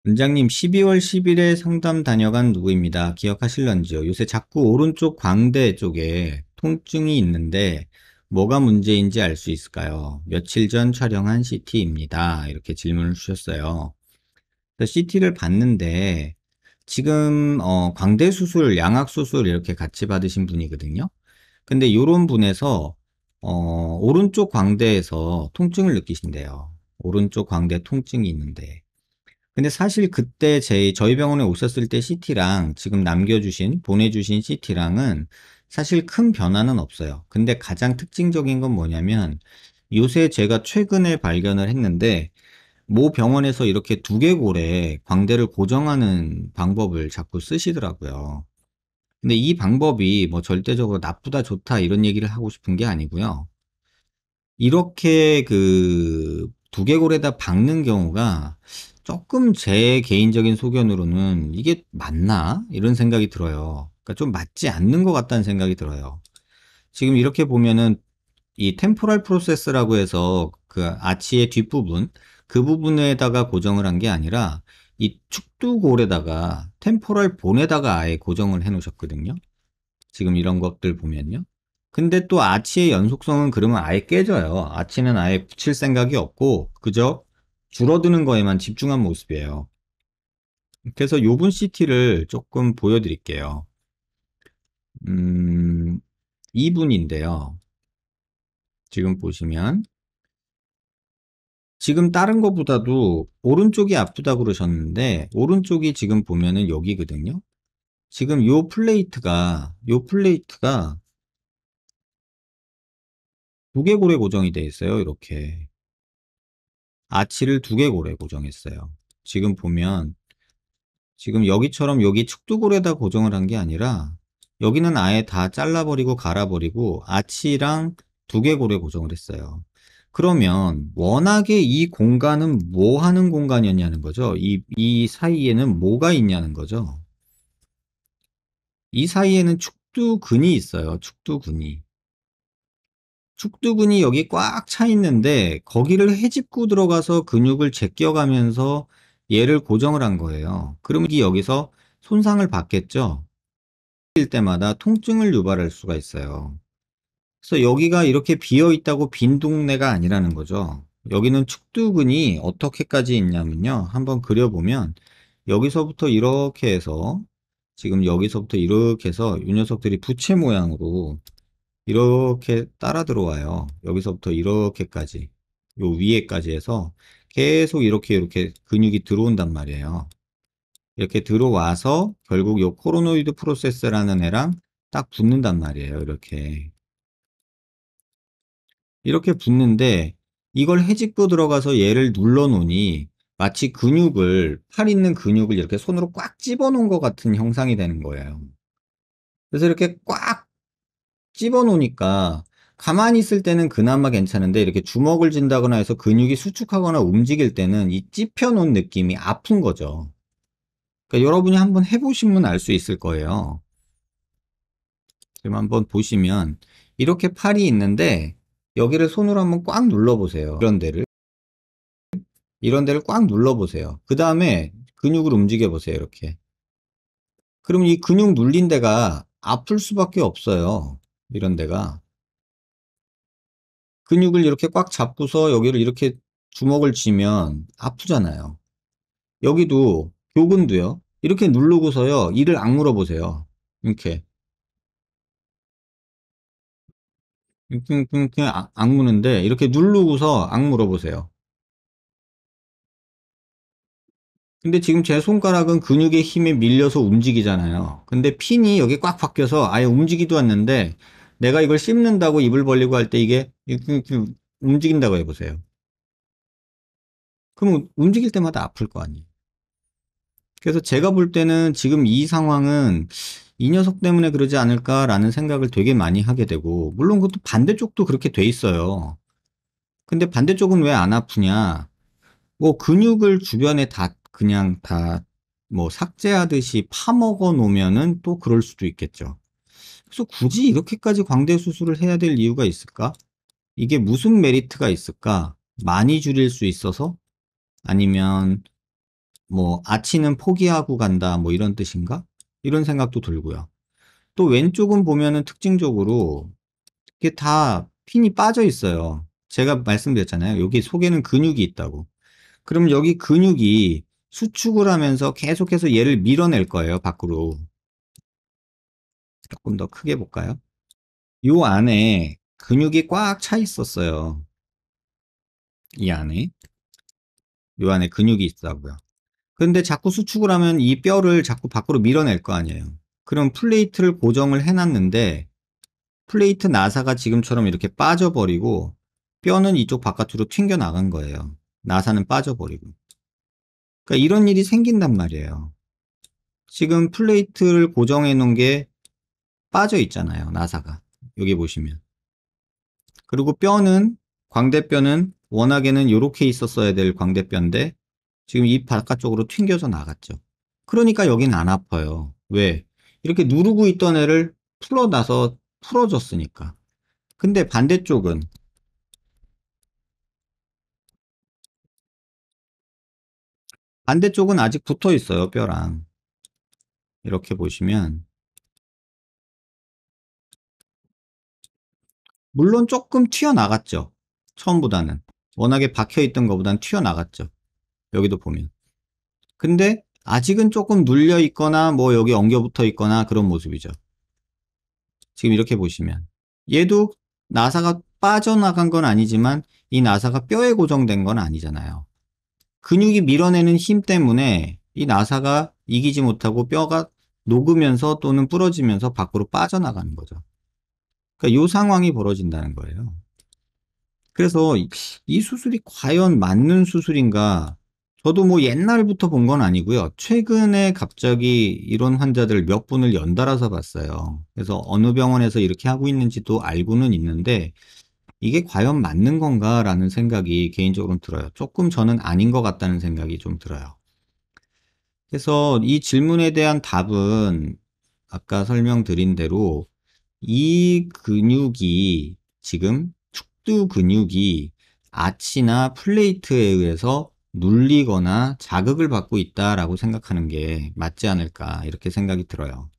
원장님, 12월 10일에 상담 다녀간 누구입니다. 기억하실런지요? 요새 자꾸 오른쪽 광대 쪽에 통증이 있는데 뭐가 문제인지 알 수 있을까요? 며칠 전 촬영한 CT입니다. 이렇게 질문을 주셨어요. CT를 봤는데 지금 광대 수술, 양악 수술 이렇게 같이 받으신 분이거든요. 근데 이런 분에서 오른쪽 광대에서 통증을 느끼신대요. 오른쪽 광대 통증이 있는데 근데 사실 그때 저희 병원에 오셨을 때 CT랑 지금 보내주신 CT랑은 사실 큰 변화는 없어요. 근데 가장 특징적인 건 뭐냐면 요새 제가 최근에 발견을 했는데 모 병원에서 이렇게 두개골에 광대를 고정하는 방법을 자꾸 쓰시더라고요. 근데 이 방법이 뭐 절대적으로 나쁘다 좋다 이런 얘기를 하고 싶은 게 아니고요. 이렇게 두개골에다 박는 경우가 조금 제 개인적인 소견으로는 이게 맞나? 이런 생각이 들어요. 그러니까 좀 맞지 않는 것 같다는 생각이 들어요. 지금 이렇게 보면은 이 템포럴 프로세스라고 해서 그 아치의 뒷부분, 그 부분에다가 고정을 한 게 아니라 이 축두골에다가 템포럴 본에다가 아예 고정을 해 놓으셨거든요. 지금 이런 것들 보면요. 근데 또 아치의 연속성은 그러면 아예 깨져요. 아치는 아예 붙일 생각이 없고 그저 줄어드는 거에만 집중한 모습이에요. 그래서 요분 CT를 조금 보여드릴게요. 음, 이분인데요. 지금 보시면 지금 다른 것보다도 오른쪽이 아프다 그러셨는데 오른쪽이 지금 보면은 여기거든요. 지금 요 플레이트가 두개골에 고정이 돼 있어요. 이렇게. 아치를 두개골에 고정했어요. 지금 보면 지금 여기처럼 여기 축두골에다 고정을 한 게 아니라 여기는 아예 다 잘라버리고 갈아버리고 아치랑 두개골에 고정을 했어요. 그러면 워낙에 이 공간은 뭐 하는 공간이었냐는 거죠. 이 사이에는 뭐가 있냐는 거죠. 이 사이에는 축두근이 있어요. 축두근이. 축두근이 여기 꽉 차 있는데 거기를 헤집고 들어가서 근육을 제껴가면서 얘를 고정을 한 거예요. 그러면 이 여기서 손상을 받겠죠. 일 때마다 통증을 유발할 수가 있어요. 그래서 여기가 이렇게 비어 있다고 빈 동네가 아니라는 거죠. 여기는 축두근이 어떻게까지 있냐면요. 한번 그려보면 여기서부터 이렇게 해서 지금 여기서부터 이렇게 해서 이 녀석들이 부채 모양으로 이렇게 따라 들어와요. 여기서부터 이렇게까지, 요 위에까지 해서 계속 이렇게 근육이 들어온단 말이에요. 이렇게 들어와서 결국 요 코로노이드 프로세스라는 애랑 딱 붙는단 말이에요. 이렇게 붙는데 이걸 헤집고 들어가서 얘를 눌러 놓으니 마치 팔 있는 근육을 이렇게 손으로 꽉 집어 놓은 것 같은 형상이 되는 거예요. 그래서 이렇게 꽉 집어 놓으니까 가만히 있을 때는 그나마 괜찮은데 이렇게 주먹을 쥔다거나 해서 근육이 수축하거나 움직일 때는 이 찝혀 놓은 느낌이 아픈 거죠. 그러니까 여러분이 한번 해보시면 알 수 있을 거예요. 지금 한번 보시면 이렇게 팔이 있는데 여기를 손으로 한번 꽉 눌러보세요. 이런 데를 꽉 눌러보세요. 그 다음에 근육을 움직여 보세요. 이렇게. 그러면 이 근육 눌린 데가 아플 수밖에 없어요. 이런 데가. 근육을 이렇게 꽉 잡고서 여기를 이렇게 주먹을 쥐면 아프잖아요. 여기도 교근도요. 이렇게 누르고서요. 이를 악물어 보세요. 이렇게. 이렇게 악무는데 이렇게 누르고서 악물어 보세요. 근데 지금 제 손가락은 근육의 힘에 밀려서 움직이잖아요. 근데 핀이 여기 꽉 박혀서 아예 움직이도 않는데 내가 이걸 씹는다고 입을 벌리고 할 때 이게 이렇게 움직인다고 해보세요. 그럼 움직일 때마다 아플 거 아니에요. 그래서 제가 볼 때는 지금 이 상황은 이 녀석 때문에 그러지 않을까라는 생각을 되게 많이 하게 되고, 물론 그것도 반대쪽도 그렇게 돼 있어요. 근데 반대쪽은 왜 안 아프냐? 뭐 근육을 주변에 다 그냥 다 뭐 삭제하듯이 파먹어 놓으면은 또 그럴 수도 있겠죠. 그래서 굳이 이렇게까지 광대 수술을 해야 될 이유가 있을까? 이게 무슨 메리트가 있을까? 많이 줄일 수 있어서? 아니면 뭐 아치는 포기하고 간다 뭐 이런 뜻인가? 이런 생각도 들고요. 또 왼쪽은 보면은 특징적으로 이게 다 핀이 빠져 있어요. 제가 말씀드렸잖아요. 여기 속에는 근육이 있다고. 그럼 여기 근육이 수축을 하면서 계속해서 얘를 밀어낼 거예요, 밖으로. 조금 더 크게 볼까요? 요 안에 근육이 꽉 차 있었어요. 이 안에. 요 안에 근육이 있다고요. 근데 자꾸 수축을 하면 이 뼈를 자꾸 밖으로 밀어낼 거 아니에요. 그럼 플레이트를 고정을 해놨는데 플레이트 나사가 지금처럼 이렇게 빠져버리고 뼈는 이쪽 바깥으로 튕겨 나간 거예요. 나사는 빠져버리고. 그러니까 이런 일이 생긴단 말이에요. 지금 플레이트를 고정해 놓은 게 빠져 있잖아요. 나사가. 여기 보시면. 그리고 뼈는 광대뼈는 워낙에는 이렇게 있었어야 될 광대뼈인데 지금 이 바깥쪽으로 튕겨져 나갔죠. 그러니까 여긴 안 아파요. 왜? 이렇게 누르고 있던 애를 풀어놔서 풀어줬으니까. 근데 반대쪽은 아직 붙어 있어요, 뼈랑. 이렇게 보시면 물론 조금 튀어나갔죠. 처음보다는. 워낙에 박혀있던 것보단 튀어나갔죠. 여기도 보면. 근데 아직은 조금 눌려 있거나 뭐 여기 엉겨 붙어 있거나 그런 모습이죠. 지금 이렇게 보시면. 얘도 나사가 빠져나간 건 아니지만 이 나사가 뼈에 고정된 건 아니잖아요. 근육이 밀어내는 힘 때문에 이 나사가 이기지 못하고 뼈가 녹으면서 또는 부러지면서 밖으로 빠져나가는 거죠. 그러니까 이 상황이 벌어진다는 거예요. 그래서 이 수술이 과연 맞는 수술인가? 저도 뭐 옛날부터 본 건 아니고요. 최근에 갑자기 이런 환자들 몇 분을 연달아서 봤어요. 그래서 어느 병원에서 이렇게 하고 있는지도 알고는 있는데 이게 과연 맞는 건가라는 생각이 개인적으로 들어요. 조금 저는 아닌 것 같다는 생각이 좀 들어요. 그래서 이 질문에 대한 답은 아까 설명드린 대로 이 근육이 지금 축두 근육이 아치나 플레이트에 의해서 눌리거나 자극을 받고 있다라고 생각하는 게 맞지 않을까 이렇게 생각이 들어요.